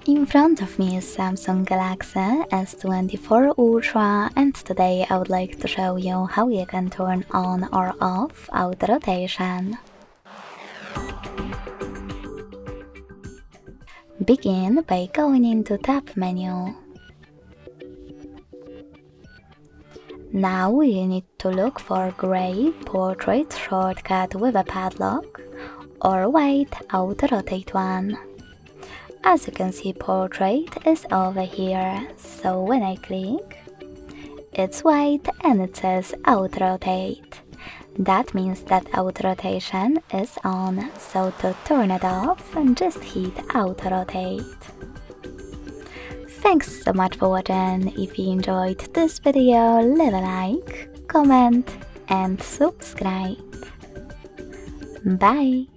In front of me is Samsung Galaxy S24 Ultra, and today I would like to show you how you can turn on or off auto rotation. Begin by going into Tab menu. Now you need to look for gray portrait shortcut with a padlock or white auto rotate one. As you can see, portrait is over here, so when I click, it's white and it says auto rotate. That means that auto rotation is on, so to turn it off, just hit auto rotate. Thanks so much for watching. If you enjoyed this video, leave a like, comment and subscribe. Bye!